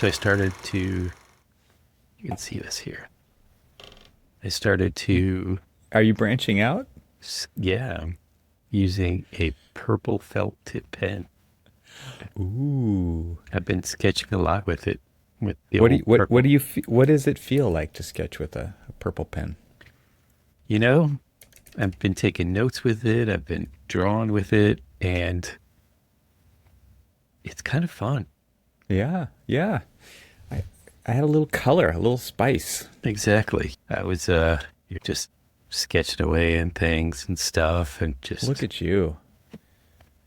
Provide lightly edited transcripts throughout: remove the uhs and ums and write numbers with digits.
So I started to, you can see this here. I started to, Are you branching out? yeah, using a purple felt tip pen. Ooh. I've been sketching a lot with it, with the What do you, old what do purple. you what does it feel like to sketch with a purple pen? You know, I've been taking notes with it, I've been drawing with it, and it's kind of fun. Yeah, yeah. I I had a little color, a little spice. Exactly. You're just sketching away and things and stuff, and Look just, at you.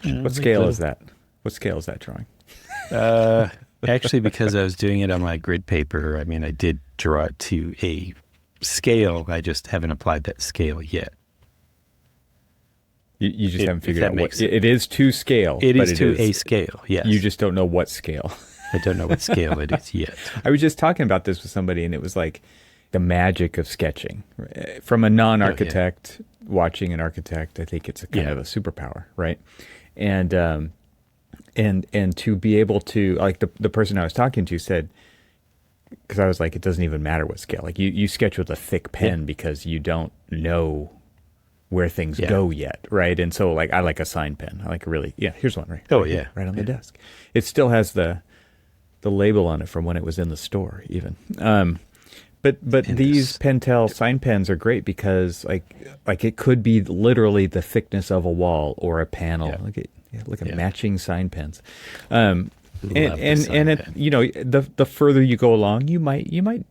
What like scale is little, that? What scale is that drawing? uh, actually, because I was doing it on my grid paper, I mean, I did draw it to a scale. I just haven't applied that scale yet. You just haven't If figured that out what makes, it is to scale, it but is it to a is. scale. You Yes. just don't know what scale. I don't know what scale it is yet. I was just talking about this with somebody, and it was like the magic of sketching. From a Oh, yeah. non-architect watching an architect, I think it's a kind Yeah. of a superpower, right? And and to be able to, like, the person I was talking to said, because I was like, it doesn't even matter what scale. Like, you sketch with a thick Yeah. pen because you don't know where things Yeah. go yet, right? And so, like, I like a sign pen. I like a really, yeah. Here's one Oh, right here, yeah. right on the Yeah. desk. It still has the label on it from when it was in the store, even. But And these this, Pentel sign pens are great because, like it could be literally the thickness of a wall or a panel. yeah. Look at Yeah. matching sign pens. Um, Love the sign it, pen. you know, the further you go along, you might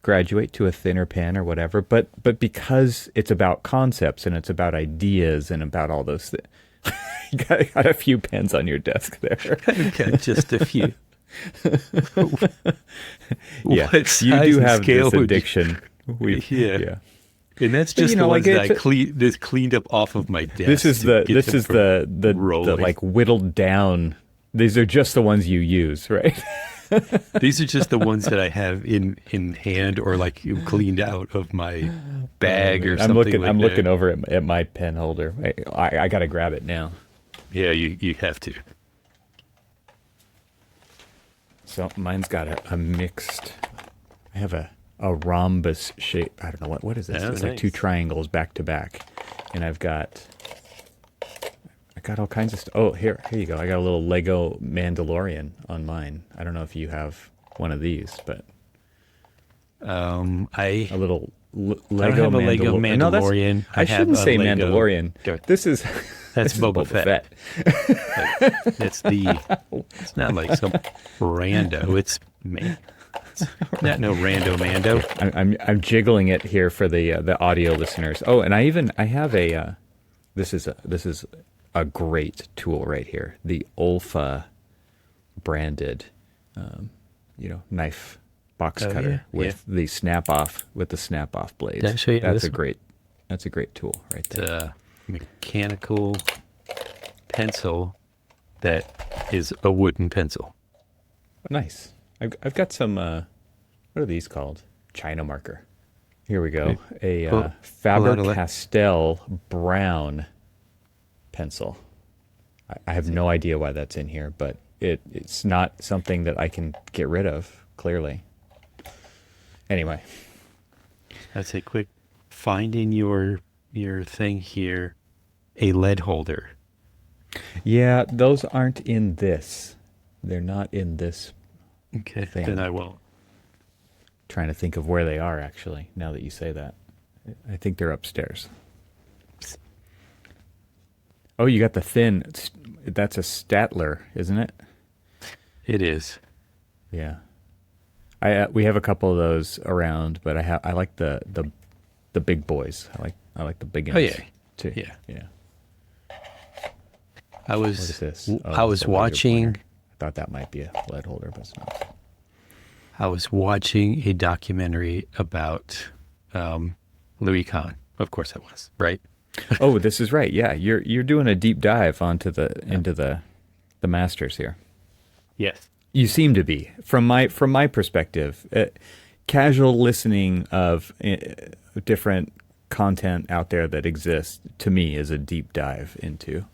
graduate to a thinner pen or whatever. But because it's about concepts and it's about ideas and about all those things, you got a few pens on your desk there. I've got just a few. Yeah, What you do size and have scale this would you? addiction. Yeah. Yeah. And that's But just the like ones that I it's cleaned up off of my this desk is to the get this them is from the rolling. like whittled down. These are just the ones you use, right? These are just the ones that I have in hand or like cleaned out of my Oh bag or man, something like I'm that. looking over at my pen holder. I got to grab it now. Yeah, you have to. So mine's got a mixed. I have a rhombus shape. I don't know what is this. Oh, It's like two nice. triangles back to back, and I got all kinds of stuff. Oh, here you go. I got a little Lego Mandalorian on mine. I don't know if you have one of these, but I a little I don't Lego have a Lego Mandalorian. No, that's Mandalorian. I I have shouldn't a say Lego. Mandalorian. Darth- This is That's this is Boba Boba Fett. Fett. Like, that's the. It's not like some rando. It's me. It's not no rando mando. I'm jiggling it here for the audio listeners. Oh, and I have a this is a great tool right here. The Olfa branded knife box Oh yeah, cutter yeah. with the snap off blades. Did I show you That's this a one? great tool right It's there. a mechanical pencil that is a wooden pencil. Nice. I've got some what are these called? China marker. Here we go. Right. A Pull Faber out a le- Castell brown pencil. I have no idea why that's in here, but it's not something that I can get rid of, clearly. Anyway, That's a quick find in your thing here. A lead holder. yeah, those aren't in this. They're not in this Okay, then thing. I won't. Trying to think of where they are, actually, now that you say that. I think they're upstairs. Oh, you got the thin. That's a Statler, isn't it? It is. Yeah. We have a couple of those around, but I like the big boys. I like the big Oh ones yeah, too. yeah. Yeah. I What is was this? Oh, I this was is a laser watching pointer. I thought that might be a lead holder, but it's not. I was watching a documentary about Louis Kahn. Of course, I was right. Oh, this is right. Yeah, you're doing a deep dive onto Yeah. into the masters here. Yes. You seem to be, from my perspective, casual listening of different content out there that exists to me is a deep dive into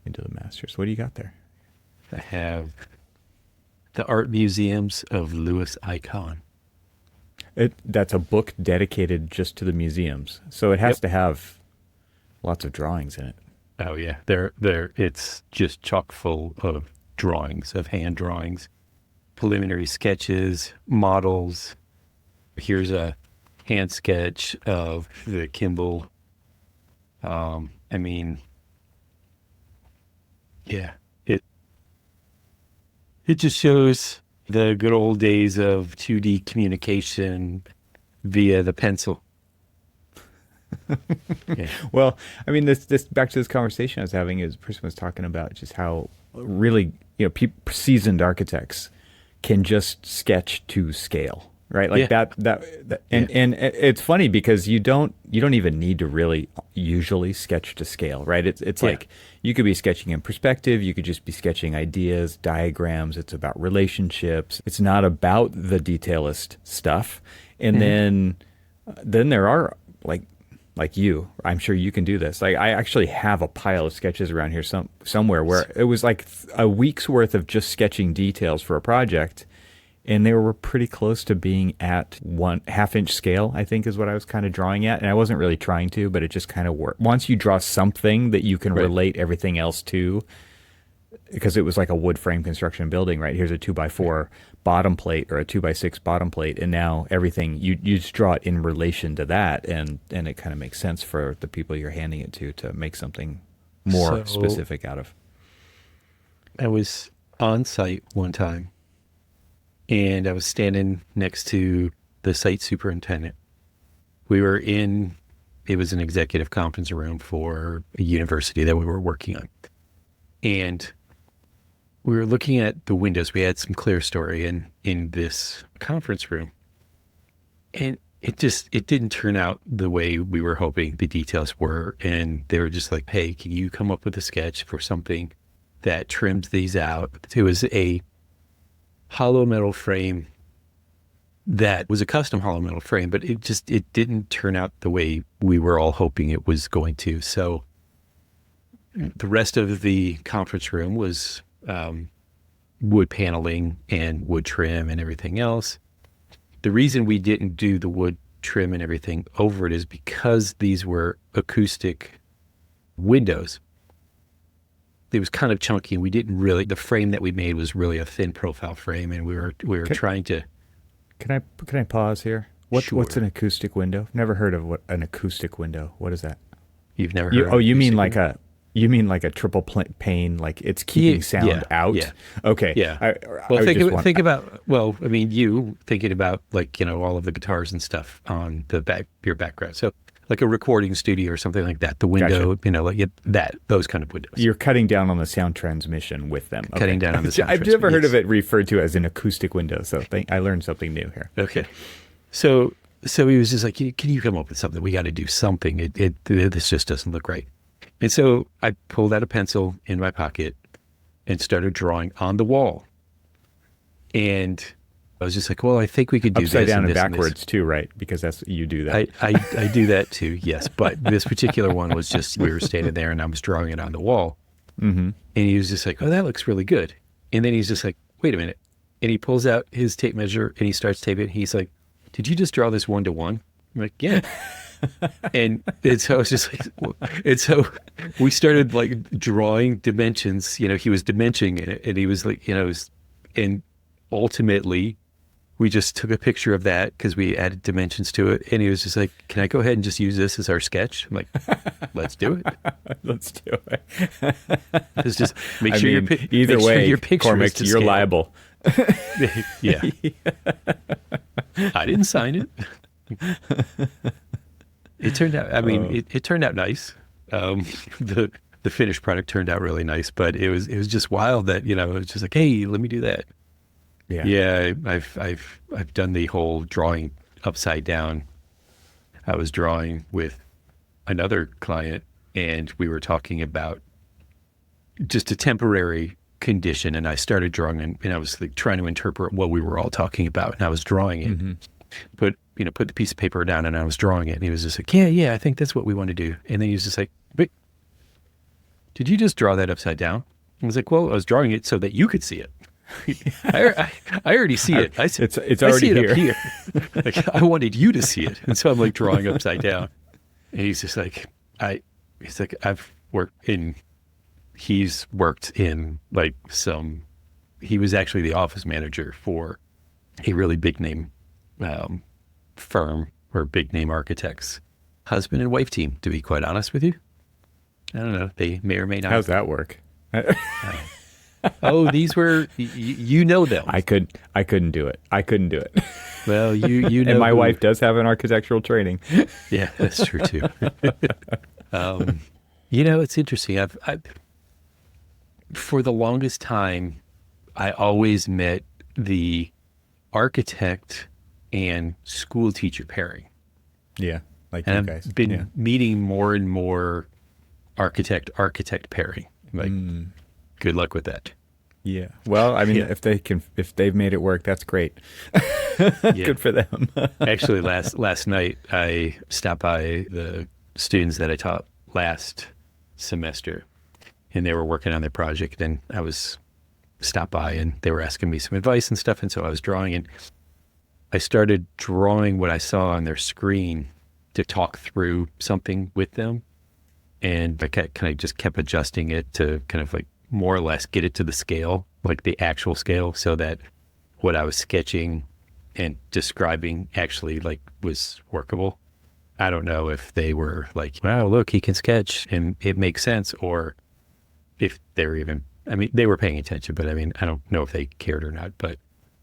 the masters. What do you got there? I have The Art Museums of Louis Icahn. That's a book dedicated just to the museums, so it has Yep. to have lots of drawings in it. Oh yeah, it's just chock full of drawings, of hand drawings, preliminary sketches, models. Here's a hand sketch of the Kimball. I mean, yeah, it just shows the good old days of 2D communication via the pencil. Yeah. Well, I mean, this back to this conversation I was having is the person was talking about just how really seasoned architects can just sketch to scale, right? Like Yeah. and it's funny because you don't even need to really usually sketch to scale, right? It's Yeah. like you could be sketching in perspective, you could just be sketching ideas, diagrams. It's about relationships. It's not about the detailist stuff. And then there are like you, I'm sure you can do this. Like I actually have a pile of sketches around here somewhere where it was like a week's worth of just sketching details for a project, and they were pretty close to being at 1/2 inch scale, I think is what I was kind of drawing at. And I wasn't really trying to, but it just kind of worked. Once you draw something that you can Right. relate everything else to, because it was like a wood frame construction building, right? Here's a 2x4 bottom plate or a 2x6 bottom plate, and now everything you just draw it in relation to that, and it kind of makes sense for the people you're handing it to make something more So- specific out of. I was on site one time and I was standing next to the site superintendent. It was an executive conference room for a university that we were working on. And we were looking at the windows. We had some clear story in this conference room. And it didn't turn out the way we were hoping the details were. And they were just like, hey, can you come up with a sketch for something that trims these out? It was a hollow metal frame that was a custom hollow metal frame, but it didn't turn out the way we were all hoping it was going to. So the rest of the conference room was wood paneling and wood trim and everything else. The reason we didn't do the wood trim and everything over it is because these were acoustic windows. It was kind of chunky, and we didn't really. The frame that we made was really a thin profile frame, and we were trying to. Can I pause here? What's Sure. an acoustic window? Never heard of what an acoustic window. What is that? You've never heard? You of mean acoustic like window? you mean like a triple pane, like it's keeping sound yeah, out? yeah. Okay. Yeah. I Well, just think about. Well, I mean, you thinking about like all of the guitars and stuff on your background. So like a recording studio or something like that. The window, Gotcha. those kind of windows. You're cutting down on the sound transmission with them. Okay. Cutting down on the sound I've never heard of transmission, it referred to as an acoustic window, so I learned something new here. Okay. So he was just like, can you come up with something? We got to do something. This just doesn't look right. And so I pulled out a pencil in my pocket and started drawing on the wall. And I was just like, well, I think we could do Upside this down and this backwards too, right? Because you do that. I do that too, yes. But this particular one was just, we were standing there and I was drawing it on the wall. Mm-hmm. And he was just like, oh, that looks really good. And then he's just like, wait a minute. And he pulls out his tape measure and he starts taping. He's like, did you just draw this 1-to-1? I'm like, yeah. and so I was just like, and so we started like drawing dimensions. He was dimensioning it, and he was like, and ultimately we just took a picture of that because we added dimensions to it. And he was just like, can I go ahead and just use this as our sketch? I'm like, let's do it. Let's do it. It's just make I sure mean, your either make sure way, your picture is Cormac, to you're scale. liable. Yeah. I didn't sign it. It turned out, it turned out nice. The finished product turned out really nice, but it was just wild that, it was just like, hey, let me do that. Yeah. Yeah. I've done the whole drawing upside down. I was drawing with another client and we were talking about just a temporary condition, and I started drawing and I was like trying to interpret what we were all talking about, and I was drawing it. Mm-hmm. Put the piece of paper down and I was drawing it, and he was just like, yeah, I think that's what we want to do. And then he was just like, wait, did you just draw that upside down? I was like, well, I was drawing it so that you could see it. I already see it. It's I already see it here. up here. Like, I wanted you to see it. And so I'm like drawing upside down. And he's just like, he's like, he's worked in like he was actually the office manager for a really big name firm or big name architects, husband and wife team, to be quite honest with you. I don't know. They may or may not. How's that work? Oh, these were, you know them. I couldn't do it. I couldn't do it. Well, you know. And my wife does have an architectural training. Yeah, that's true too. You know, it's interesting. I've for the longest time, I always met the architect and school teacher pairing. Yeah, like And you I've guys. been Yeah. meeting more and more architect pairing. Like, good luck with that. Yeah. Well, I mean, Yeah. if they've made it work, that's great. Yeah. Good for them. Actually, last night I stopped by the students that I taught last semester, and they were working on their project. And I was stopped by, and they were asking me some advice and stuff. And so I was drawing, and I started drawing what I saw on their screen to talk through something with them. And I kind of just kept adjusting it to kind of like more or less get it to the scale, like the actual scale, so that what I was sketching and describing actually like was workable. I don't know if they were like, wow, look, he can sketch and it makes sense, or if they were even, I mean, they were paying attention, but I mean, I don't know if they cared or not, but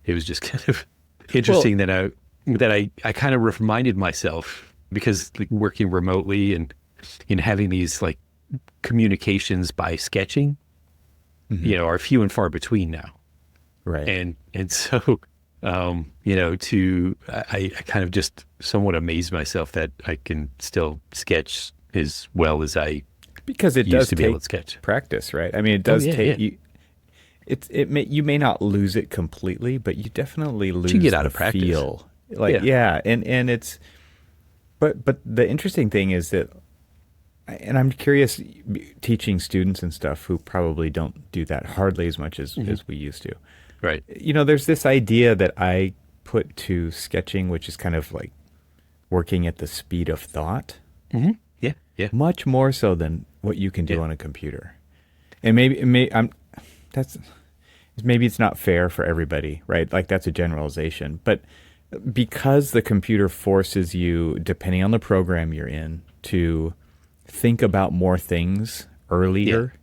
it was just kind of interesting that I kind of reminded myself, because like working remotely and having these like communications by sketching, you know, are few and far between now. Right. And so, you know, I kind of just somewhat amazed myself that I can still sketch as well as I Because it used does to be able take to sketch. practice, right? I mean, it does yeah, take yeah. you. You may not lose it completely, but you definitely lose you get out the of practice. feel. Like Yeah. and it's, but the interesting thing is that, and I'm curious, teaching students and stuff who probably don't do that hardly as much as we used to. Right. You know, there's this idea that I put to sketching, which is kind of like working at the speed of thought, Yeah. Yeah. much more so than what you can do Yeah. on a computer. And maybe it's not fair for everybody, right? Like that's a generalization, but because the computer forces you, depending on the program you're in, to think about more things earlier.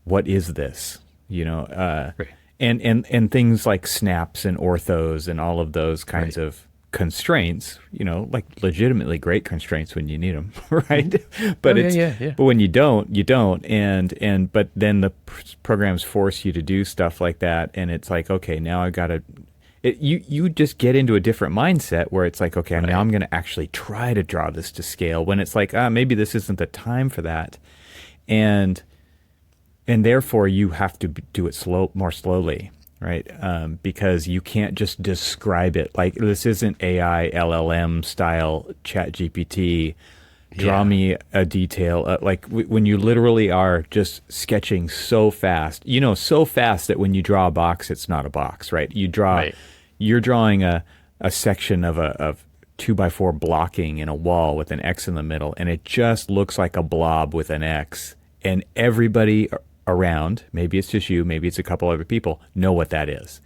What is this? You know, Right. and things like snaps and orthos and all of those kinds Right. of constraints, you know, like legitimately great constraints when you need them, right? But Oh, yeah, it's yeah. but when you don't, you don't, and but then the programs force you to do stuff like that, and it's like, okay, now I got to. You just get into a different mindset where it's like, okay, now I'm going to actually try to draw this to scale, when it's like, maybe this isn't the time for that, and therefore you have to do it more slowly, right? Because you can't just describe it. Like, this isn't AI LLM style Chat GPT. Draw Yeah. me a detail. Like when you literally are just sketching so fast, you know, so fast that when you draw a box, it's not a box, right? You're drawing a section of 2x4 blocking in a wall with an X in the middle, and it just looks like a blob with an X. And everybody around, maybe it's just you, maybe it's a couple other people, know what that is,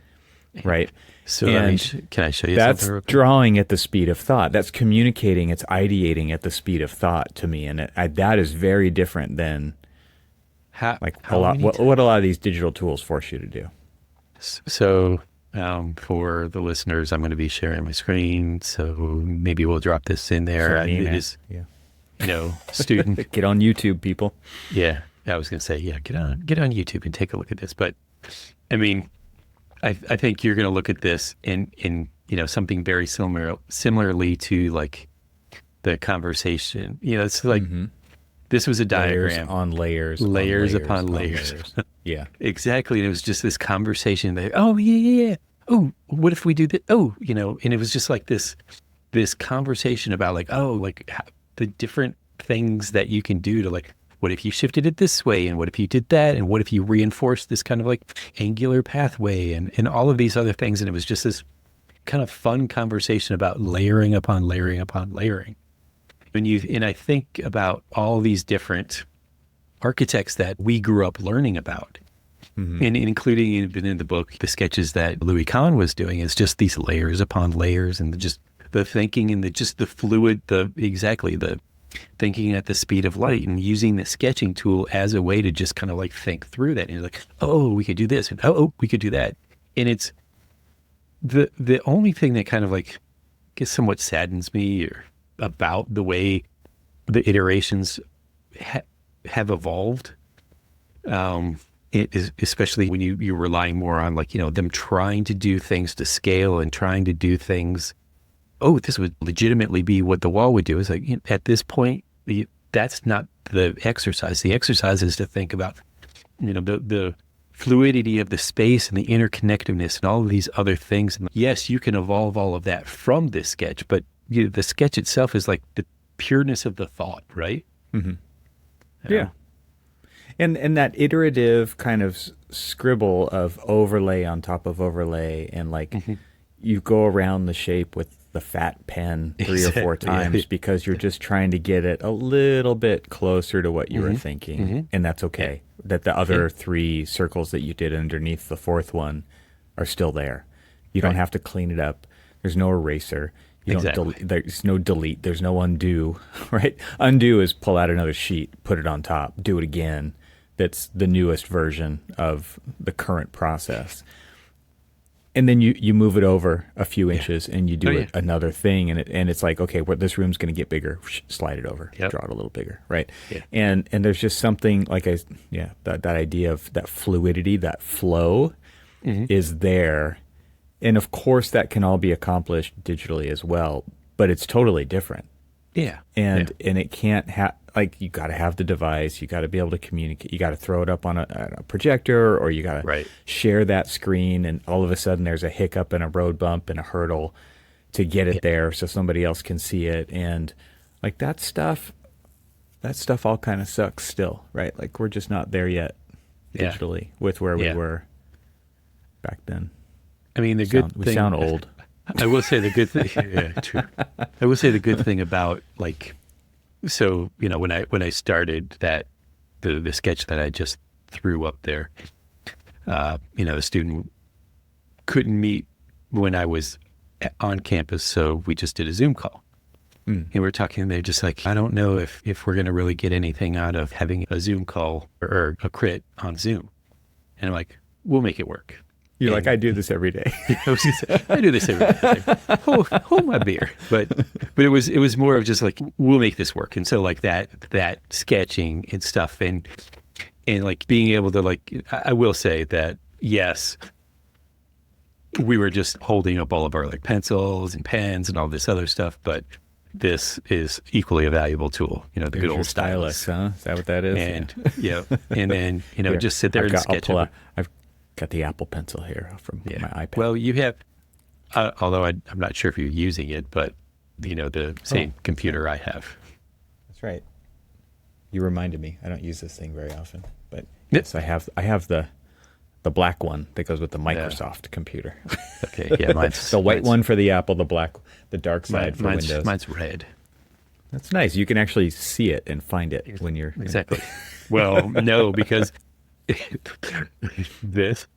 right? So can I show you That's something real quick? drawing at the speed of thought. That's communicating. It's ideating at the speed of thought to me, and that is very different than like How many what a lot of these digital tools force you to do. So, for the listeners, I'm going to be sharing my screen. So maybe we'll drop this in there. Certainly, It man. is, Yeah. you know, student. Get on YouTube, people. Yeah, I was going to say, yeah, get on YouTube and take a look at this. But I mean, I think you're going to look at this in you know, something very similarly to like the conversation. You know, it's like this was a diagram. Layers upon on layers. Yeah. Exactly. And it was just this conversation that, oh, yeah. Oh, what if we do that? Oh, you know, and it was just like this conversation about like, oh, like the different things that you can do to like what if you shifted it this way? And what if you did that? And what if you reinforced this kind of like angular pathway and all of these other things? And it was just this kind of fun conversation about layering upon layering upon layering. And I think about all these different architects that we grew up learning about. And including even in the book, the sketches that Louis Kahn was doing, is just these layers upon layers, and just the thinking and the fluid, the thinking at the speed of light, and using the sketching tool as a way to just kind of like think through that. And you're like, oh, we could do this, and oh, we could do that. And it's the only thing that kind of like, I guess, somewhat saddens me about the way the iterations have evolved. It is, especially when you're relying more on like, them trying to do things to scale and trying to do things. Oh, this would legitimately be what the wall would do. It's like, at this point, that's not the exercise. The exercise is to think about, the fluidity of the space and the interconnectedness and all of these other things. And yes, you can evolve all of that from this sketch, but the sketch itself is like the pureness of the thought, right? Mm-hmm. Yeah. And that iterative kind of scribble of overlay on top of overlay, and like you go around the shape with the fat pen 3 or 4 times because you're just trying to get it a little bit closer to what you were thinking. And that's okay. That the other 3 circles that you did underneath the 4th one are still there. You don't have to clean it up. There's no eraser. There's no delete. There's no undo, right? Undo is pull out another sheet, put it on top, do it again. That's the newest version of the current process. And then you move it over a few inches and you do another thing, and it's like, okay, this room's going to get bigger. Slide it over, draw it a little bigger, right? Yeah. And there's just something like that idea of that fluidity, that flow is there. And of course that can all be accomplished digitally as well, but it's totally different. Yeah. And it can't have, like, you got to have the device, you got to be able to communicate, you got to throw it up on a projector, or you got to share that screen, and all of a sudden there's a hiccup and a road bump and a hurdle to get it there so somebody else can see it. And like that stuff all kind of sucks still, right? Like we're just not there yet digitally with where we were back then. I mean, we sound old. I will say the good thing. Yeah, true. I will say the good thing about, like, so when I started the sketch that I just threw up there, the student couldn't meet when I was on campus, so we just did a Zoom call. And we're talking. They're just like, I don't know if we're going to really get anything out of having a Zoom call or a crit on Zoom. And I'm like, we'll make it work. You're like, I do this every day. I do this every day. Hold my beer. But it was more of just like, we'll make this work. And so like that sketching and stuff, and like being able to, like, I will say that, yes, we were just holding up all of our like pencils and pens and all this other stuff, but this is equally a valuable tool. There's good old stylus, huh? Is that what that is? And and then here, just sit there and sketch. I've got the Apple Pencil here from my iPad. Well, you have, although I'm not sure if you're using it, but the same computer I have. That's right. You reminded me. I don't use this thing very often, but yes, I have the black one that goes with the Microsoft computer. Okay, yeah, mine's the white one for the Apple, the dark side for Windows. Mine's red. That's nice. You can actually see it and find it when you're exactly. Well, no, because this,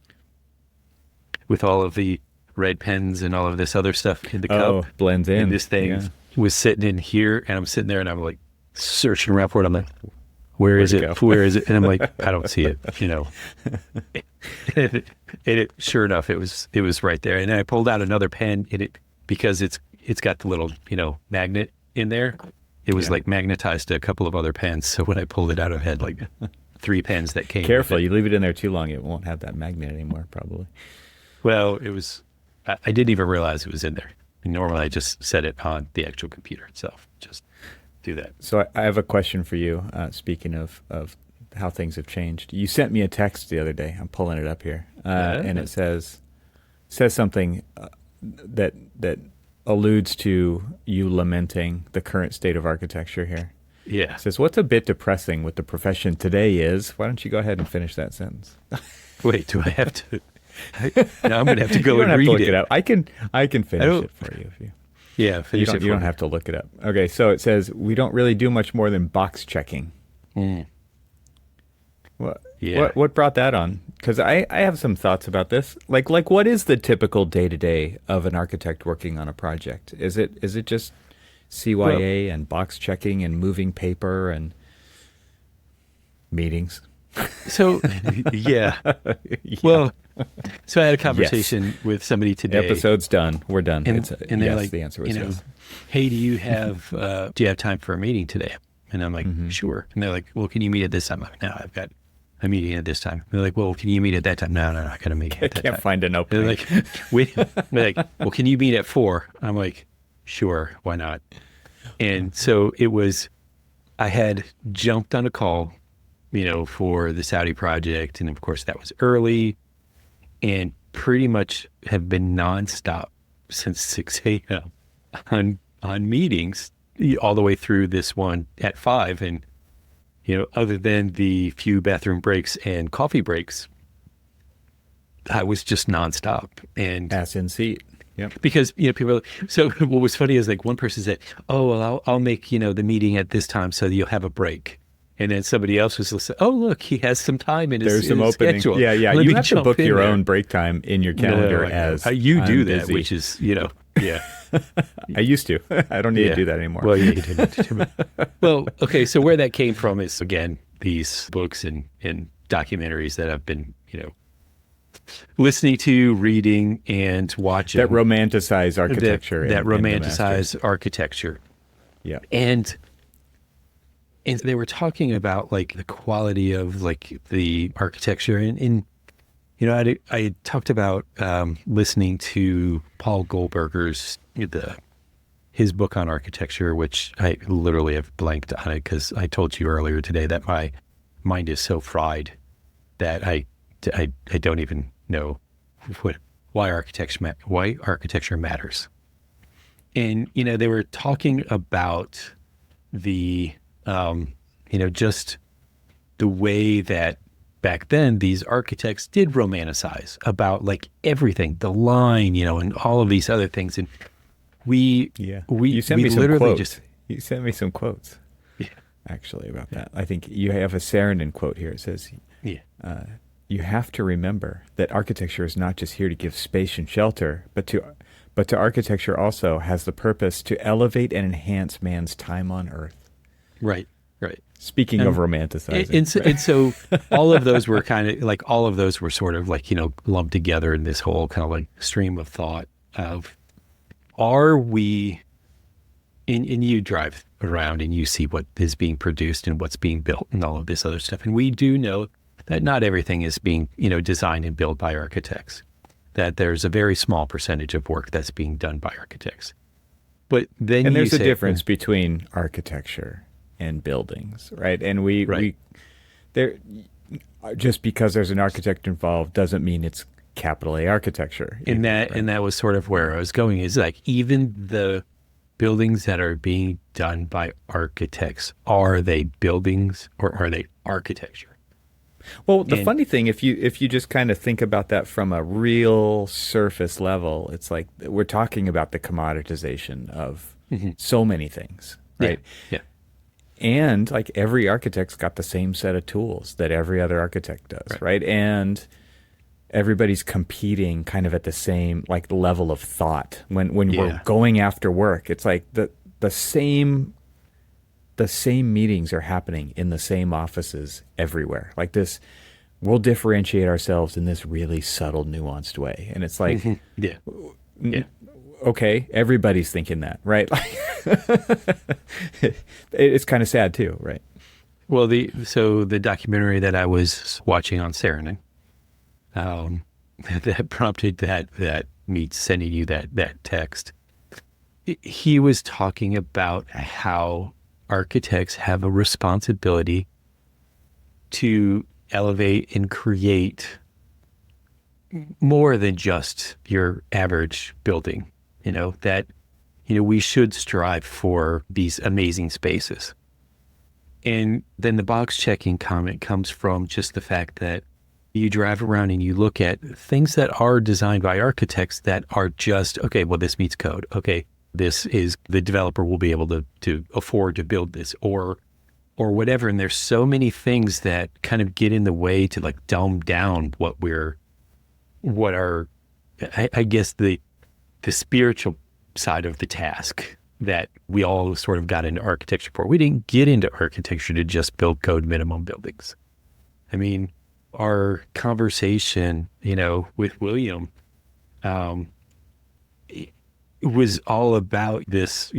with all of the red pens and all of this other stuff in the cup, blends in. And this thing was sitting in here, and I'm sitting there, and I'm like searching around for it. I'm like, where is it? Where is it? And I'm like, I don't see it. And it sure enough, it was right there. And I pulled out another pen in it because it's got the little magnet in there. It was like magnetized to a couple of other pens. So when I pulled it out, I had like 3 pens that came. Careful, you leave it in there too long, it won't have that magnet anymore, probably. Well, it was. I didn't even realize it was in there. Normally, I just set it on the actual computer itself. Just do that. So I have a question for you. Speaking of how things have changed, you sent me a text the other day. I'm pulling it up here, and it says something that alludes to you lamenting the current state of architecture here. Yeah. It says, what's a bit depressing with the profession today is, why don't you go ahead and finish that sentence? Wait, do I have to? Now I'm going to have to go You don't and have to read look it up. I can finish don't- it for you if you. Yeah, You finish don't, it you for don't me. have to look it up. Okay, so it says we don't really do much more than box checking. Mm, yeah. What brought that on? Because I have some thoughts about this. Like what is the typical day to day of an architect working on a project? Is it just CYA and box checking and moving paper and meetings? So, yeah. Well, so I had a conversation with somebody today. Episode's done. We're done. And, It's and they're yes, like, the answer was yes. hey, do you have time for a meeting today? And I'm like, sure. And they're like, well, can you meet at this time? I'm like, no, I've got a meeting at this time. And they're like, well, can you meet at that time? No, I got a meeting I at that can't time. find an They're opening. like, wait. They're like, well, can you meet at 4? I'm like, sure, why not? And so it was, I had jumped on a call, for the Saudi project. And of course that was early and pretty much have been nonstop since 6 a.m. on meetings all the way through this one at 5. And, other than the few bathroom breaks and coffee breaks, I was just nonstop. And Ass in seat. Yep. because, people are, so what was funny is like one person said, oh, well, I'll make, the meeting at this time so you'll have a break. And then somebody else was listening. Oh, look, he has some time in his, There's some in his opening. schedule. Yeah. Let You me have to jump book in your there. own break time in your calendar No, I know. as You do I'm that, busy. which is, yeah. I used to. I don't need Yeah. to do that anymore. Well, you didn't. Well, okay. So where that came from is, again, these books and documentaries that I've been, listening to, reading, and watching. that romanticize architecture. That in the Masters. romanticize architecture. Yeah. And they were talking about like the quality of like the architecture and I talked about listening to Paul Goldberger's his book on architecture, which I literally have blanked on it because I told you earlier today that my mind is so fried that I don't even know why architecture matters. And they were talking about the just the way that back then these architects did romanticize about like everything, the line, and all of these other things. And we You sent we me some literally quotes. You sent me some quotes. Yeah. Actually, about that. I think you have a Saarinen quote here. It says, yeah "You have to remember that architecture is not just here to give space and shelter, but to architecture also has the purpose to elevate and enhance man's time on earth." right. Speaking of romanticizing, And so all of those were all of those were sort of like, lumped together in this whole kind of like stream of thought of, are we, and you drive around and you see what is being produced and what's being built and all of this other stuff. And we do know that not everything is being, designed and built by architects, that there's a very small percentage of work that's being done by architects. But then there's a difference between architecture and buildings, right? And there, just because there's an architect involved doesn't mean it's capital A architecture. And that was sort of where I was going, is like, even the buildings that are being done by architects, are they buildings or are they architecture? Well, the funny thing, if you just kind of think about that from a real surface level, it's like we're talking about the commoditization of so many things, right? Yeah. And like every architect's got the same set of tools that every other architect does, right? And everybody's competing kind of at the same like level of thought when we're going after work. It's like the same meetings are happening in the same offices everywhere. Like this, we'll differentiate ourselves in this really subtle, nuanced way. And it's like, okay, everybody's thinking that, right? It's kind of sad too, right? Well, the documentary that I was watching on Saarinen, that prompted that me sending you that text. He was talking about how architects have a responsibility to elevate and create more than just your average building. That we should strive for these amazing spaces. And then the box checking comment comes from just the fact that you drive around and you look at things that are designed by architects that are just, okay, well, this meets code. Okay, this is the developer will be able to afford to build this or whatever. And there's so many things that kind of get in the way to like dumb down what are, I guess the spiritual side of the task that we all sort of got into architecture for. We didn't get into architecture to just build code minimum buildings. I mean, our conversation, with William, it was all about this,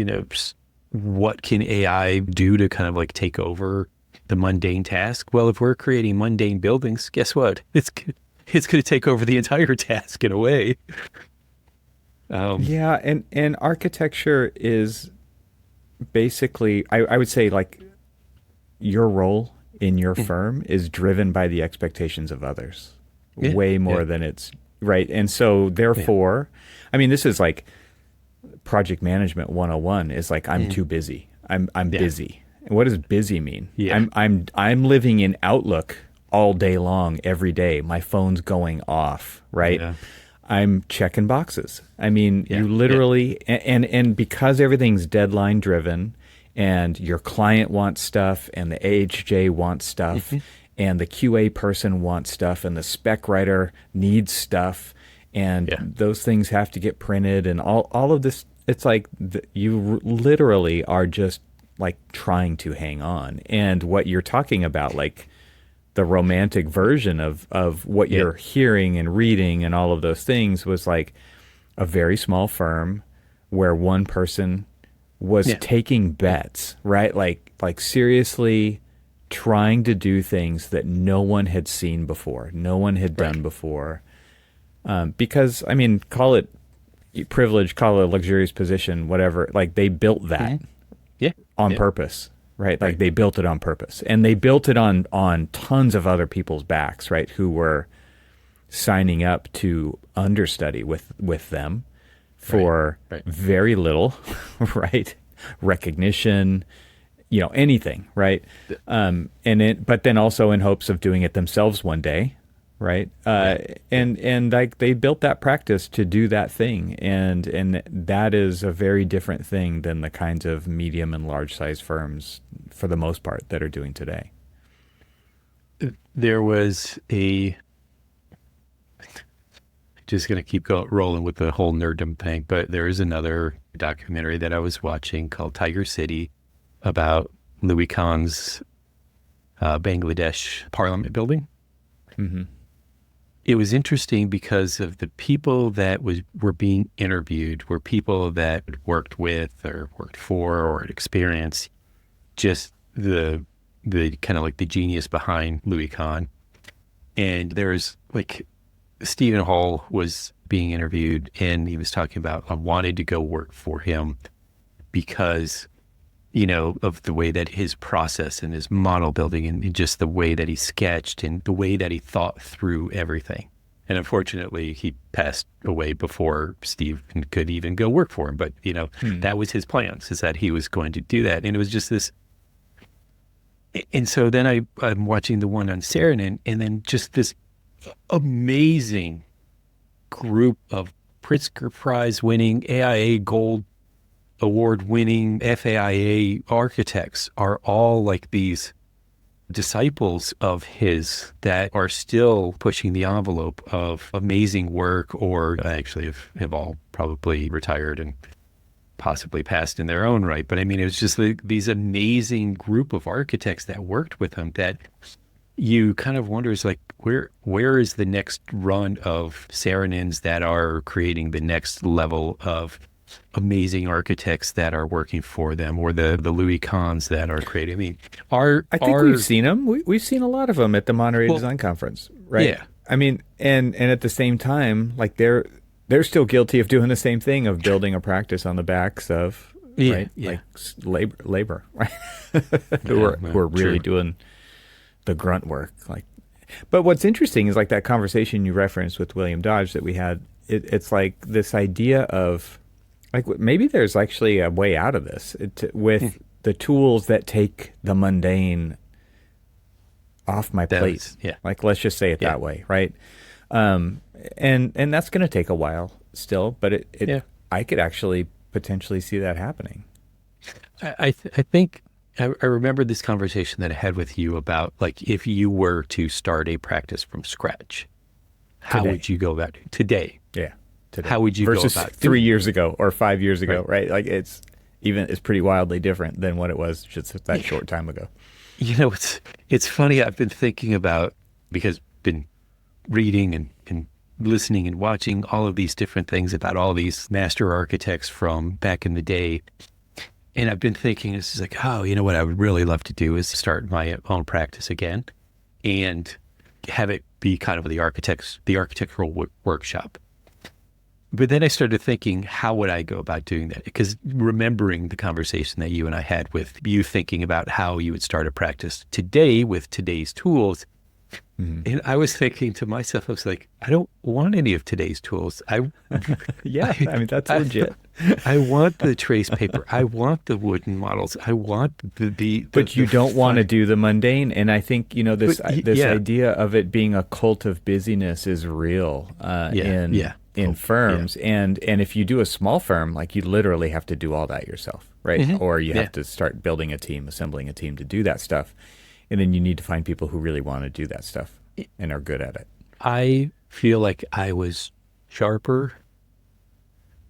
what can AI do to kind of like take over the mundane task? Well, if we're creating mundane buildings, guess what? It's going to take over the entire task in a way. Yeah, and architecture is basically, I would say, like, your role in your firm is driven by the expectations of others way more than it's right. And so therefore, I mean, this is like project management 101 is like, I'm too busy. I'm busy. And what does busy mean? Yeah. I'm living in Outlook all day long, every day. My phone's going off, right? Yeah. I'm checking boxes. I mean, you literally, and because everything's deadline driven and your client wants stuff and the AHJ wants stuff and the QA person wants stuff and the spec writer needs stuff and those things have to get printed and all of this, it's like you literally are just like trying to hang on. And what you're talking about, like, the romantic version of what you're hearing and reading and all of those things was like a very small firm where one person was taking bets, right? Like seriously trying to do things that no one had seen before, no one had done before. Because, I mean, call it privilege, call it a luxurious position, whatever. Like, they built that on purpose. Right. Like they built it on purpose, and they built it on tons of other people's backs, right? Who were signing up to understudy with them for very little, right? Recognition, anything, right? But then also in hopes of doing it themselves one day, right? And like they built that practice to do that thing, and that is a very different thing than the kinds of medium and large size firms, for the most part, that are doing today. There was just going to keep rolling with the whole nerddom thing, but there is another documentary that I was watching called Tiger City about Louis Khan's Bangladesh parliament building. Mm-hmm. It was interesting because of the people that were being interviewed were people that worked with or worked for or had experienced just the kind of like the genius behind Louis Khan. And there's like Stephen Hall was being interviewed, and he was talking about, I wanted to go work for him because, of the way that his process and his model building and just the way that he sketched and the way that he thought through everything. And unfortunately, he passed away before Steve could even go work for him. But, that was his plans, is that he was going to do that. And it was just this. And so then I'm watching the one on Saarinen, and then just this amazing group of Pritzker Prize winning, AIA Gold Award winning FAIA architects are all like these disciples of his that are still pushing the envelope of amazing work, or actually have all probably retired and possibly passed in their own right. But I mean, it was just these amazing group of architects that worked with him that you kind of wonder, is like, where is the next run of Saarinens that are creating the next level of amazing architects that are working for them, or the Louis Kahns that are creating? I mean, I think we've seen them. We've seen a lot of them at the Monterey Design Conference, right? Yeah. I mean, and at the same time, like they're still guilty of doing the same thing, of building a practice on the backs of like labor, right? who are really doing the grunt work. Like, but what's interesting is like that conversation you referenced with William Dodge that we had. It's like this idea of like maybe there's actually a way out of this with the tools that take the mundane off my plate. Yeah. Like, let's just say it that way, right? And that's going to take a while still, but I could actually potentially see that happening. I think I remember this conversation that I had with you about, like, if you were to start a practice from scratch, how would you go about it today? Yeah. Today. How would you versus go about 3 years ago or 5 years ago, Right. right? Like it's pretty wildly different than what it was just that short time ago. You know, it's funny. I've been thinking about, because I've been reading and listening and watching all of these different things about all these master architects from back in the day. And I've been thinking, this is like, oh, you know what I would really love to do is start my own practice again and have it be kind of the architectural workshop. But then I started thinking, how would I go about doing that? Because remembering the conversation that you and I had with you thinking about how you would start a practice today with today's tools. And I was thinking to myself, I was like, I don't want any of today's tools. Yeah, I mean, that's legit. I want the trace paper. I want the wooden models. I want But you don't want to do the mundane. And I think, you know, this yeah. idea of it being a cult of busyness is real in firms. Yeah. And if you do a small firm, like you literally have to do all that yourself, right? Or you have to start building a team, assembling a team to do that stuff. And then you need to find people who really want to do that stuff and are good at it. I feel like I was sharper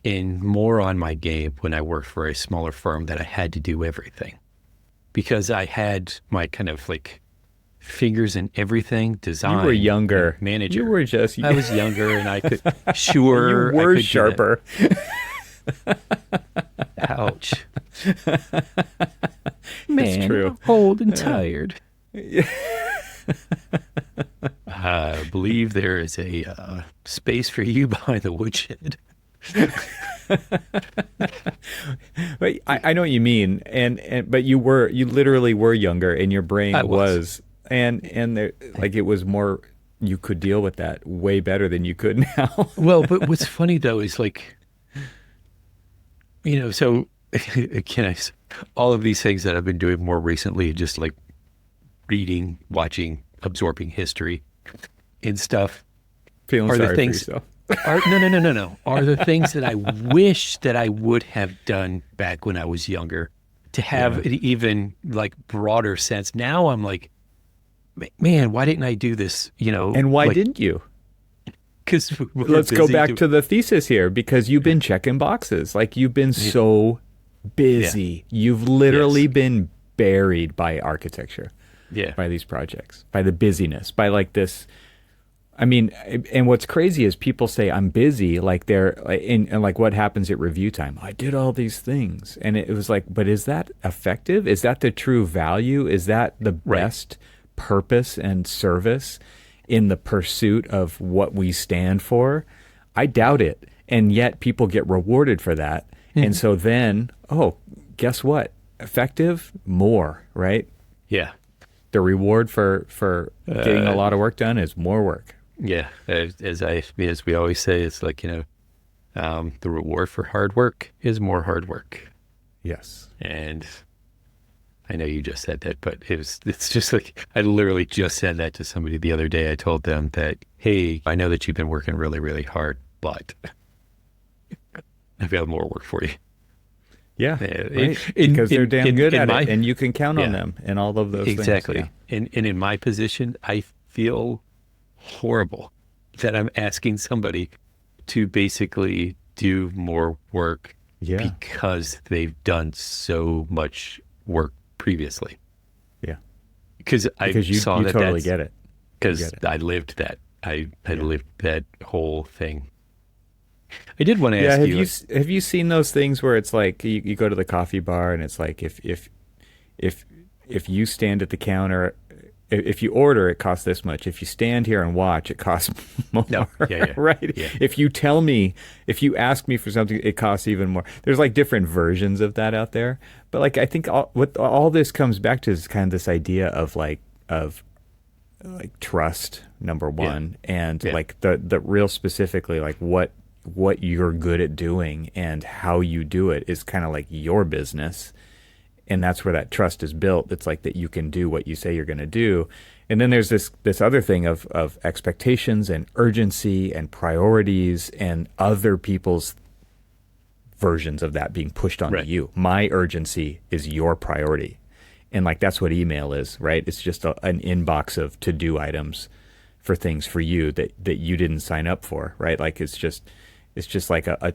and more on my game when I worked for a smaller firm that I had to do everything, because I had my kind of like fingers in everything, design. You were younger. Manager. You were just... I was younger and I could... Sure. You were I could sharper. Ouch. It's true. I'm old and tired. I believe there is a space for you behind the woodshed. But I know what you mean, but you literally were younger, and your brain was, and there, like it was more. You could deal with that way better than you could now. Well, but what's funny though is, like, you know, so again, all of these things that I've been doing more recently, just like reading, watching, absorbing history and stuff, Feeling are sorry the things. for yourself. No. Are the things that I wish that I would have done back when I was younger, to have an even like broader sense. Now I'm like, man, why didn't I do this? You know, And why like, didn't you? Because Let's go back to the thesis here, because you've been checking boxes. Like you've been so busy. Yeah. You've literally been buried by architecture. Yeah. By these projects, by the busyness, by like this. I mean, and what's crazy is people say I'm busy, like they're and like what happens at review time? I did all these things, and it was like, but is that effective? Is that the true value? Is that the best purpose and service in the pursuit of what we stand for? I doubt it. And yet people get rewarded for that. And so then, guess what? Effective? More, right? Yeah. The reward for getting a lot of work done is more work. Yeah. As we always say, it's like, you know, the reward for hard work is more hard work. Yes. And I know you just said that, but it's just like, I literally just said that to somebody the other day. I told them that, hey, I know that you've been working really, really hard, but I've got more work for you. Yeah, right. Because they're damn good at it, and you can count on them and all of those things. Exactly. And in my position, I feel horrible that I'm asking somebody to basically do more work because they've done so much work previously. Yeah. Because you totally get it. Because I lived that. I lived that whole thing. I did want to ask you. Have you seen those things where it's like you go to the coffee bar and it's like if you stand at the counter, if you order, it costs this much. If you stand here and watch, it costs more. No. Yeah. Right? Yeah. If you ask me for something, it costs even more. There's like different versions of that out there. But like I think what all this comes back to is kind of this idea of trust, number one, and like the real specifically like what you're good at doing and how you do it is kind of like your business. And that's where that trust is built. It's like that you can do what you say you're going to do. And then there's this other thing of expectations and urgency and priorities and other people's versions of that being pushed onto Right. you. My urgency is your priority. And like that's what email is, right? It's just an inbox of to-do items for things for you that you didn't sign up for, right? Like it's just like a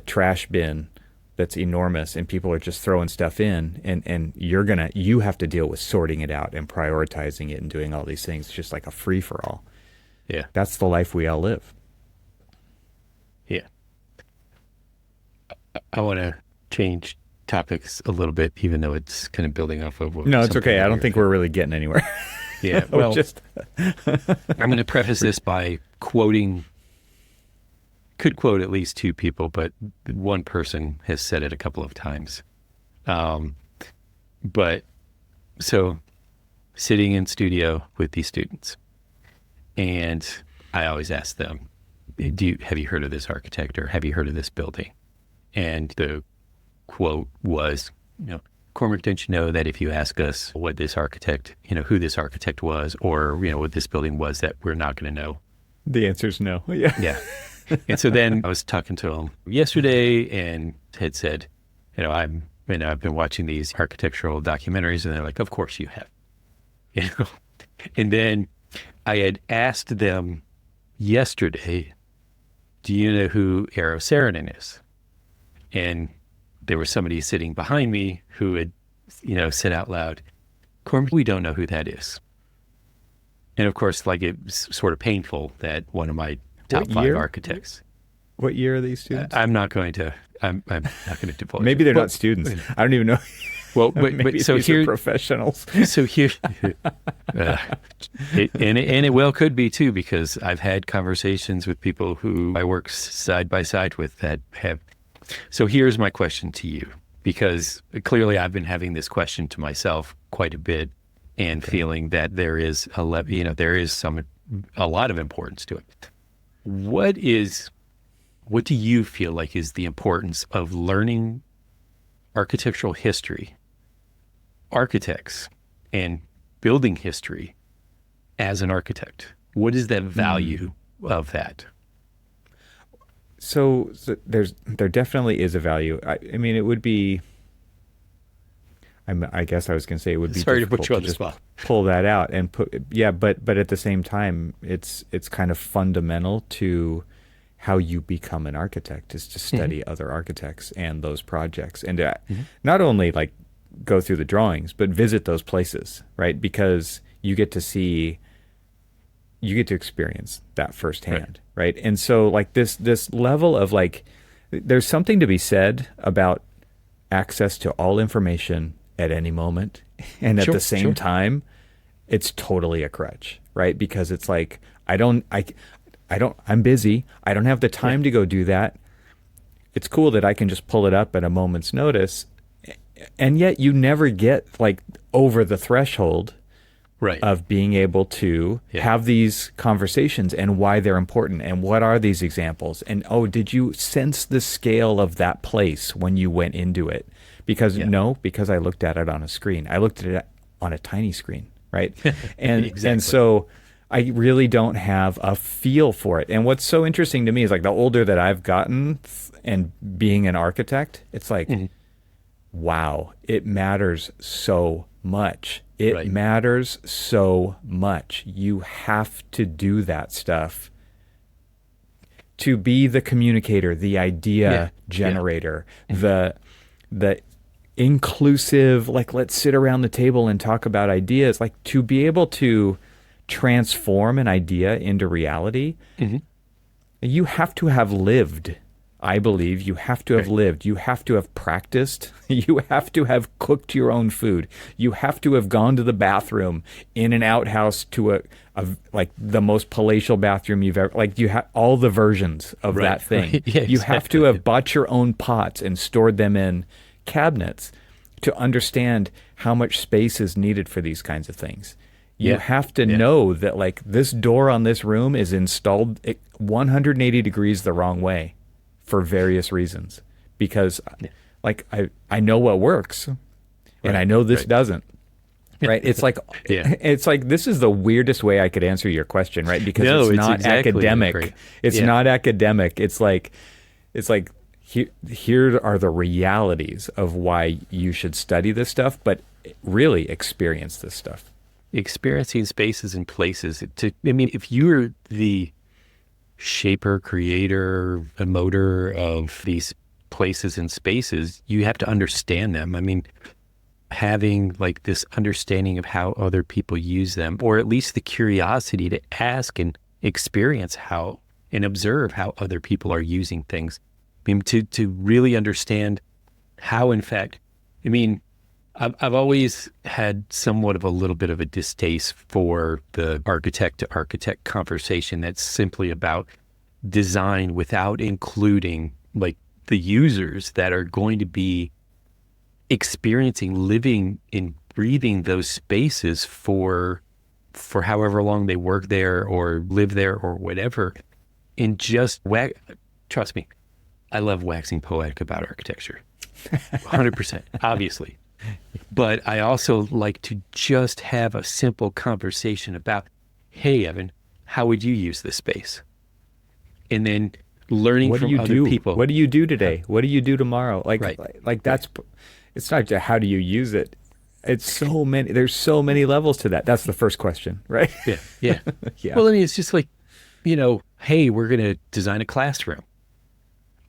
trash bin that's enormous, and people are just throwing stuff in, and you have to deal with sorting it out and prioritizing it and doing all these things. It's just like a free for all. Yeah. That's the life we all live. Yeah. I want to change topics a little bit, even though it's kind of building off of what No, it's something okay. that I don't you're- think we're really getting anywhere. Yeah. We're Well, just I'm going to preface this by could quote at least two people, but one person has said it a couple of times. But so sitting in studio with these students, and I always ask them, have you heard of this architect, or have you heard of this building? And the quote was, Cormac, don't you know that if you ask us what this architect, who this architect was, or, what this building was, that we're not going to know? the answer's no. Yeah. Yeah. And so then I was talking to him yesterday and had said, I've been watching these architectural documentaries, and they're like, of course you have. And then I had asked them yesterday, do you know who Eero Saarinen is? And there was somebody sitting behind me who had, said out loud, Cormac, we don't know who that is. And of course, like, it's sort of painful that one of my top What 5 year? architects. What year are these students? I'm not going to divulge. Maybe they're Well, not students. I don't even know. Well, but Maybe so these here, are professionals. so here, it well could be too, because I've had conversations with people who I work side by side with that have. So here's my question to you, because clearly I've been having this question to myself quite a bit, and feeling that there is a lot of importance to it. What do you feel like is the importance of learning architectural history, architects, and building history as an architect? What is that value of that? So there definitely is a value. I mean, it would be. I guess I was going to say it would be Sorry to difficult put you on the just spot. pull that out and but at the same time, it's kind of fundamental to how you become an architect is to study other architects and those projects, and not only like go through the drawings, but visit those places, right? Because you get to experience that firsthand, right? And so like this level of like, there's something to be said about access to all information at any moment, and at the same time, it's totally a crutch, right? Because it's like I'm busy. I don't have the time to go do that. It's cool that I can just pull it up at a moment's notice, and yet you never get like over the threshold of being able to have these conversations and why they're important and what are these examples, and did you sense the scale of that place when you went into it? Because because I looked at it on a screen. I looked at it on a tiny screen, right? And and so I really don't have a feel for it. And what's so interesting to me is like the older that I've gotten and being an architect, it's like, wow, it matters so much. It matters so much. You have to do that stuff to be the communicator, the idea generator, the inclusive, like, let's sit around the table and talk about ideas, like to be able to transform an idea into reality. You have to have lived. I believe you have to have lived. You have to have practiced. You have to have cooked your own food. You have to have gone to the bathroom in an outhouse to a like the most palatial bathroom you've ever, like you have all the versions of that thing. You have to have bought your own pots and stored them in cabinets to understand how much space is needed for these kinds of things. You have to know that like this door on this room is installed 180 degrees the wrong way for various reasons, because like I know what works, and Right, I know this right. doesn't. Right? It's like Yeah. this is the weirdest way I could answer your question, right? Because No, it's it's not exactly academic. right. It's Yeah. not academic. It's like here are the realities of why you should study this stuff, but really experience this stuff. Experiencing spaces and places. I mean, if you're the shaper, creator, emoter of these places and spaces, you have to understand them. I mean, having like this understanding of how other people use them, or at least the curiosity to ask and experience how and observe how other people are using things. I mean, to really understand how, in fact, I mean, I've always had somewhat of a little bit of a distaste for the architect to architect conversation that's simply about design without including like the users that are going to be experiencing, living and breathing those spaces for however long they work there or live there or whatever. And just trust me, I love waxing poetic about architecture. 100%, obviously. But I also like to just have a simple conversation about, hey, Evan, how would you use this space? And then learning What do from you other do? people. What do you do today? What do you do tomorrow? Right. Like that's it's not just how do you use it. It's so many. There's so many levels to that. That's the first question, right? Yeah. Yeah. Yeah. Well, I mean, it's just like, hey, we're going to design a classroom.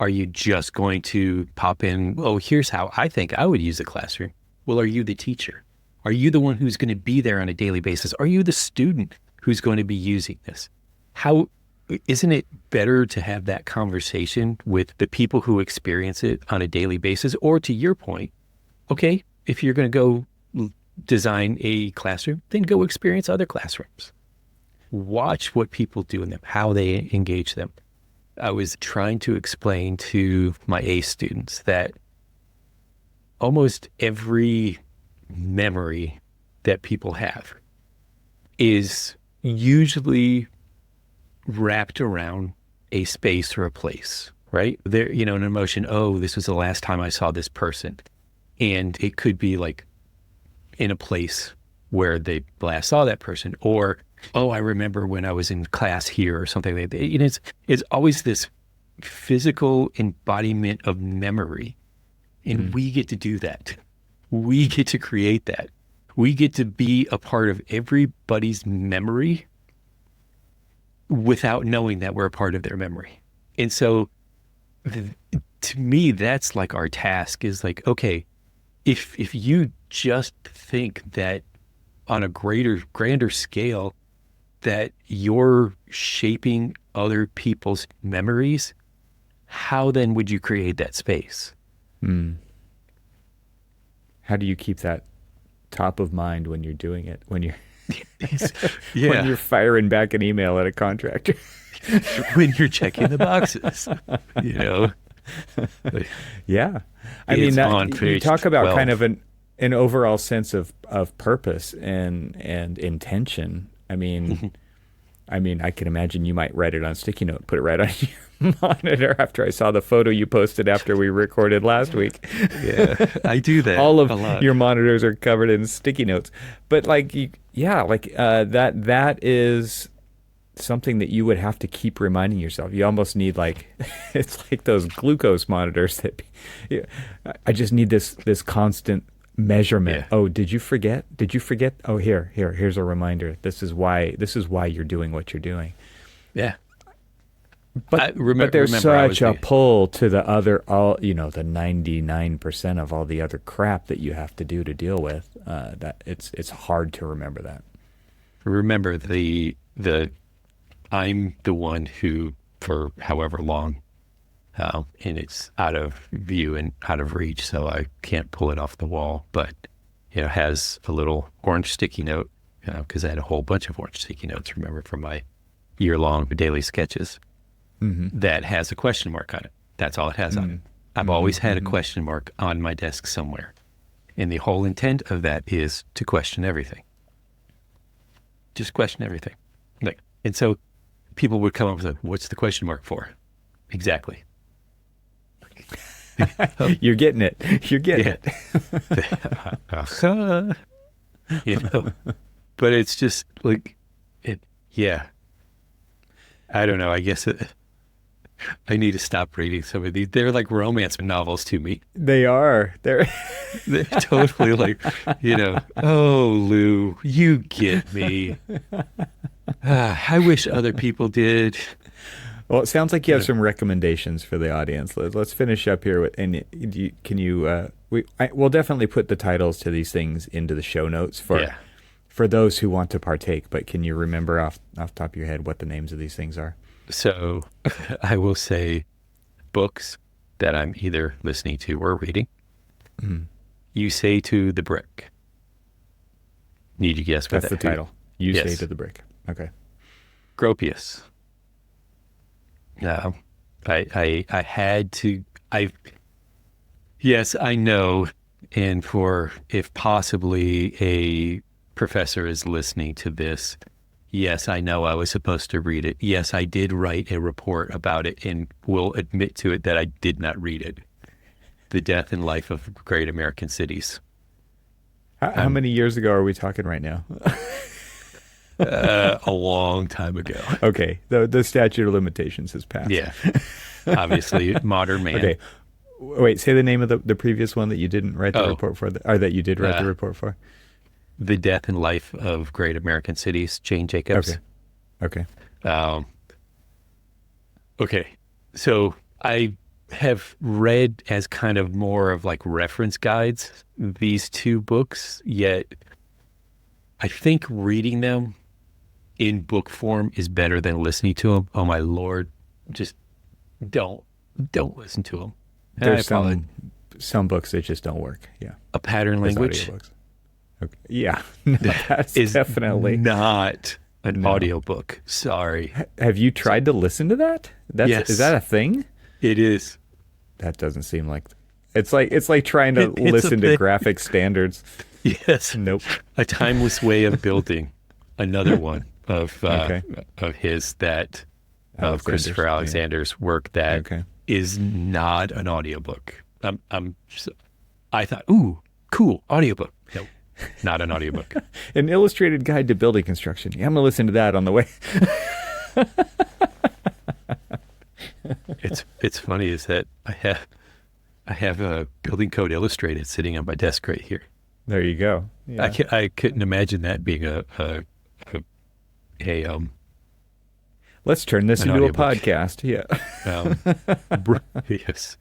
Are you just going to pop in, oh, here's how I think I would use a classroom? Well, are you the teacher? Are you the one who's going to be there on a daily basis? Are you the student who's going to be using this? How isn't it better to have that conversation with the people who experience it on a daily basis? Or to your point, okay, if you're going to go design a classroom, then go experience other classrooms. Watch what people do in them, how they engage them. I was trying to explain to my A students that almost every memory that people have is usually wrapped around a space or a place, right? There, an emotion, oh, this was the last time I saw this person. And it could be like in a place where they last saw that person, or, oh, I remember when I was in class here or something like that. It's always this physical embodiment of memory. And we get to do that. We get to create that. We get to be a part of everybody's memory without knowing that we're a part of their memory. And so to me, that's like our task is like, okay, if you just think that on a grander scale, that you're shaping other people's memories, how then would you create that space? How do you keep that top of mind when you're doing it? When you're Yeah. when you're firing back an email at a contractor? When you're checking the boxes, Yeah. I It's mean, that, on you page talk about 12. kind of an overall sense of purpose and intention. I mean, I can imagine you might write it on sticky note, put it right on your monitor after I saw the photo you posted after we recorded last week. Yeah, I do that. All a lot. of your monitors are covered in sticky notes. But that is something that you would have to keep reminding yourself. You almost need it's like those glucose monitors that I just need this constant measurement. Yeah. Oh, did you forget? Oh, here's a reminder. This is why you're doing what you're doing. Yeah. But there's such a pull to the other, the 99% of all the other crap that you have to do to deal with. That it's hard to remember that. Remember the I'm the one who, for however long, and it's out of view and out of reach, so I can't pull it off the wall, but has a little orange sticky note, because I had a whole bunch of orange sticky notes, remember, from my year-long daily sketches, that has a question mark on it. That's all it has on it. I've always had a question mark on my desk somewhere. And the whole intent of that is to question everything. Just question everything. And so people would come up with, what's the question mark for? Exactly. You're getting it. You're getting Yeah. it. You know, but it's just like it. Yeah, I don't know. I guess I need to stop reading some of these. They're like romance novels to me. They are. They're totally like, oh, Lou, you get me. I wish other people did. Well, it sounds like you have Yeah. some recommendations for the audience. Let's finish up here with, and can you? We'll definitely put the titles to these things into the show notes Yeah. for those who want to partake. But can you remember off the top of your head what the names of these things are? So I will say books that I'm either listening to or reading. You Say to the Brick. Need you guess what That's the that title. You Say Yes. to the Brick. Okay. Gropius. No, I had to. Yes, I know. And for if possibly a professor is listening to this, yes, I know I was supposed to read it. Yes, I did write a report about it and will admit to it that I did not read it. The Death and Life of Great American Cities. How many years ago are we talking right now? A long time ago. Okay. The statute of limitations has passed. Yeah. Obviously, modern man. Okay. Wait, say the name of the previous one that you didn't write the Oh. report for, or that you did write the report for. The Death and Life of Great American Cities, Jane Jacobs. Okay. Okay. So I have read as kind of more of like reference guides these two books, yet I think reading them in book form is better than listening to them. Oh my Lord. Just don't listen to them. There's some books that just don't work. Yeah. A pattern As language audiobooks. Okay. Yeah. That's is definitely. not an No. audiobook. Sorry. Have you tried to listen to that? Yes. Is that a thing? It is. That doesn't seem like. It's like trying to It's a listen to thing. graphic standards. Yes. Nope. A timeless way of building. Another one of Okay. of his that of Alexander's, Christopher yeah. Alexander's work that is Okay. not an audiobook. I thought, ooh, cool, audiobook. Nope, not an audiobook. An illustrated guide to building construction. Yeah, I'm gonna listen to that on the way. It's funny is that I have a building code illustrated sitting on my desk right here. There you go. Yeah. I couldn't imagine that being a Let's turn this An into a audiobook. podcast. Yeah. yes.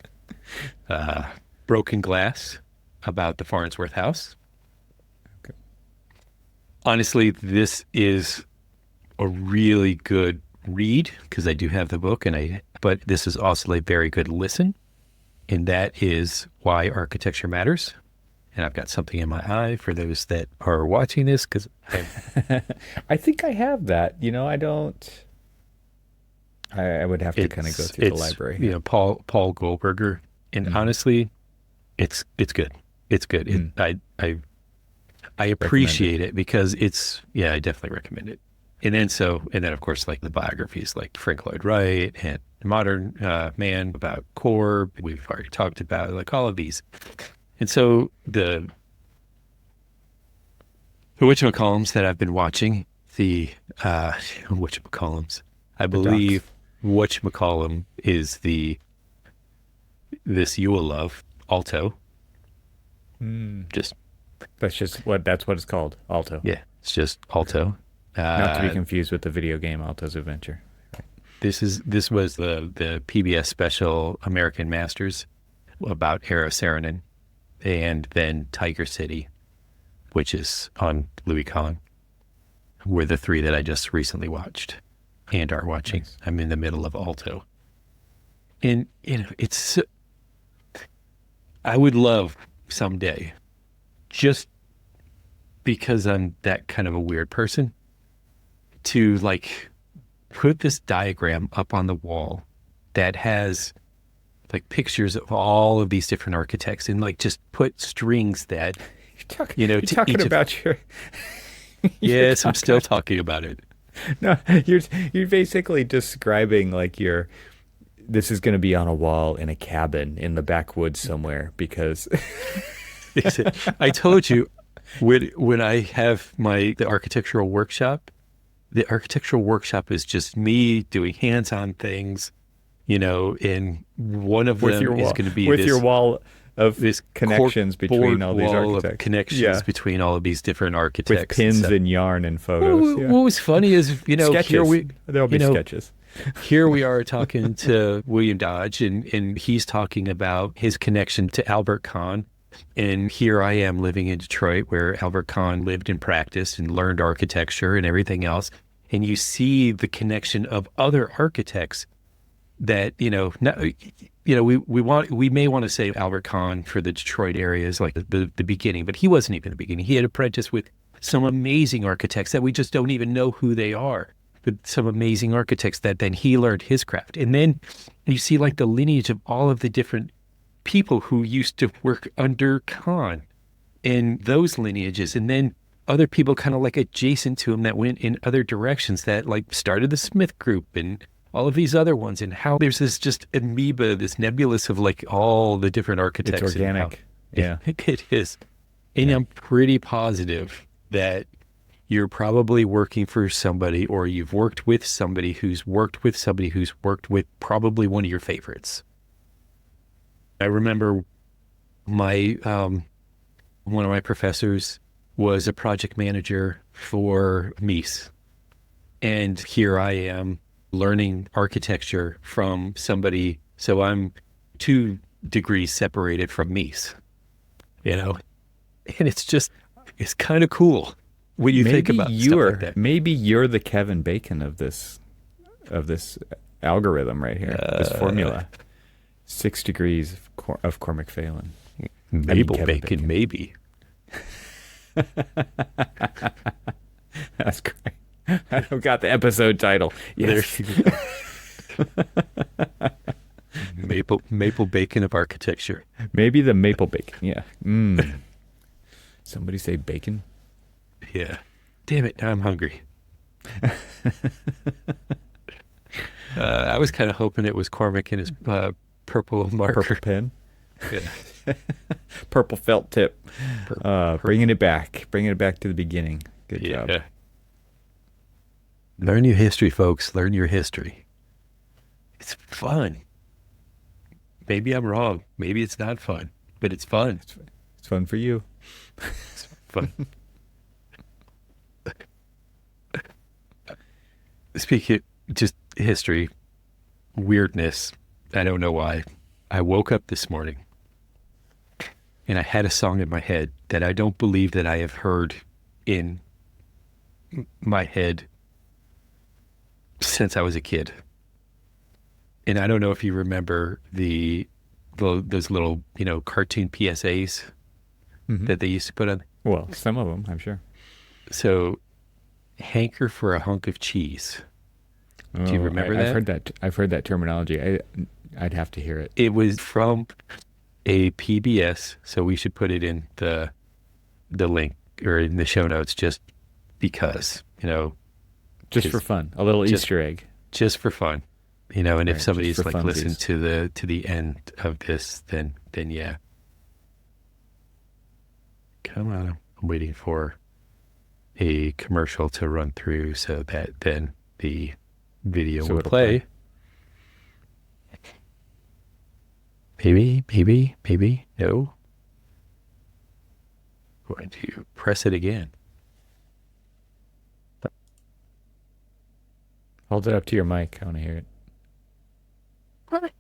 Broken Glass about the Farnsworth House. Okay. Honestly, this is a really good read because I do have the book, but this is also a very good listen, and that is Why Architecture Matters. And I've got something in my eye for those that are watching this because I think I have that. I don't. I would have to kind of go through the library. Paul Goldberger, and honestly, it's good. It's good. I appreciate it because I definitely recommend it. And then of course like the biographies like Frank Lloyd Wright and Modern Man about Corb. We've already talked about like all of these. And so the whatchamacallums that I've been watching, the whatchamacallums, I believe whatchamacallum is this You Will Love, Alto. Just That's what it's called. Alto. yeah, it's just Alto. Not to be confused with the video game Alto's Adventure. This was the PBS special American Masters about Eero Saarinen, and then Tiger City, which is on Louis Kahn, were the three that I just recently watched and are watching. Nice. I'm in the middle of Alto. And, I would love someday, just because I'm that kind of a weird person, to like put this diagram up on the wall that has like pictures of all of these different architects and like just put strings that, You're to talking each of- about your. yes, I'm still talking about it. No, you're basically describing like your this is going to be on a wall in a cabin in the backwoods somewhere because I told you when I have the architectural workshop, the architectural workshop is just me doing hands-on things, and one of them is going to be with your wall of this connections between all these wall architects. of connections between all of these different architects. With pins and yarn and photos. What was funny is, sketches. There'll be sketches. Here we are talking to William Dodge, and he's talking about his connection to Albert Kahn. And here I am living in Detroit, where Albert Kahn lived and practiced and learned architecture and everything else. And you see the connection of other architects that, we may want to say Albert Kahn for the Detroit area is like the beginning, but he wasn't even the beginning. He had apprenticed with some amazing architects that we just don't even know who they are. But some amazing architects that then he learned his craft. And then you see like the lineage of all of the different people who used to work under Kahn and those lineages. And then other people kind of like adjacent to him that went in other directions that like started the Smith Group and all of these other ones, and how there's this just amoeba, this nebulous of like all the different architects. It's organic. Yeah. It is. And I'm pretty positive that you're probably working for somebody, or you've worked with somebody who's worked with somebody who's worked with probably one of your favorites. I remember one of my professors was a project manager for Mies. And here I am learning architecture from somebody. So I'm 2 degrees separated from Mies, and it's kind of cool when you think about stuff like that. Maybe you're the Kevin Bacon of this algorithm right here, this formula. 6 degrees of Cormac Phelan. Mabel Bacon, maybe. That's great. I've got the episode title. Yes. Maple Bacon of architecture. Maybe the Maple Bacon. Yeah. Somebody say bacon? Yeah. Damn it, now I'm hungry. I was kind of hoping it was Cormac and his purple marker. Purple pen? Yeah. Purple felt tip. Bringing it back to the beginning. Good job. Learn your history, folks. Learn your history. It's fun. Maybe I'm wrong. Maybe it's not fun, but it's fun. It's fun for you. It's fun. Speaking of just history, weirdness, I don't know why. I woke up this morning and I had a song in my head that I don't believe that I have heard in my head since I was a kid. And I don't know if you remember those little, cartoon PSAs that they used to put on. Well, some of them, I'm sure. So, hanker for a hunk of cheese. Do you remember that? I've heard that terminology. I'd have to hear it. It was from a PBS, so we should put it in the link or in the show notes just because, just for fun, a little Easter egg. Just for fun. And right, if somebody's like funsies. listened to the end of this, then yeah. Come on. I'm waiting for a commercial to run through so that then the video will play. Maybe. No. Going to press it again. Hold it up to your mic. I want to hear it.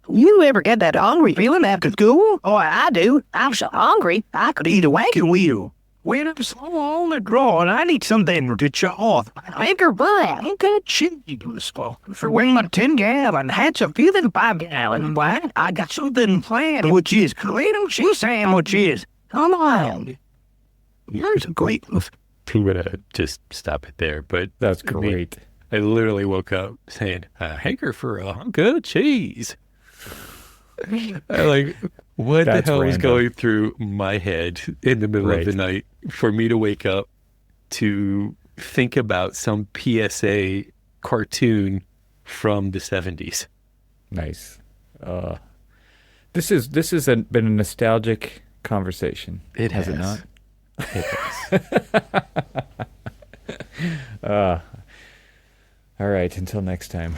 You ever get that hungry feeling after school? Oh, I do. I'm so hungry, I could eat a wagon wheel. When I'm so on the draw and I need something to chaw off, I make her buy a good cheese for when my 10-gallon hatch a feeling 5-gallon wine. I got something planned, which is little cheese sandwiches. Come on. Here's a great one. I'm going to just stop it there, but that's great. I literally woke up saying, hanker for a hunk of cheese. What the hell was going through my head in the middle of the night for me to wake up to think about some PSA cartoon from the 70s? Nice. This has been a nostalgic conversation. It has has. it not? It has. All right. Until next time.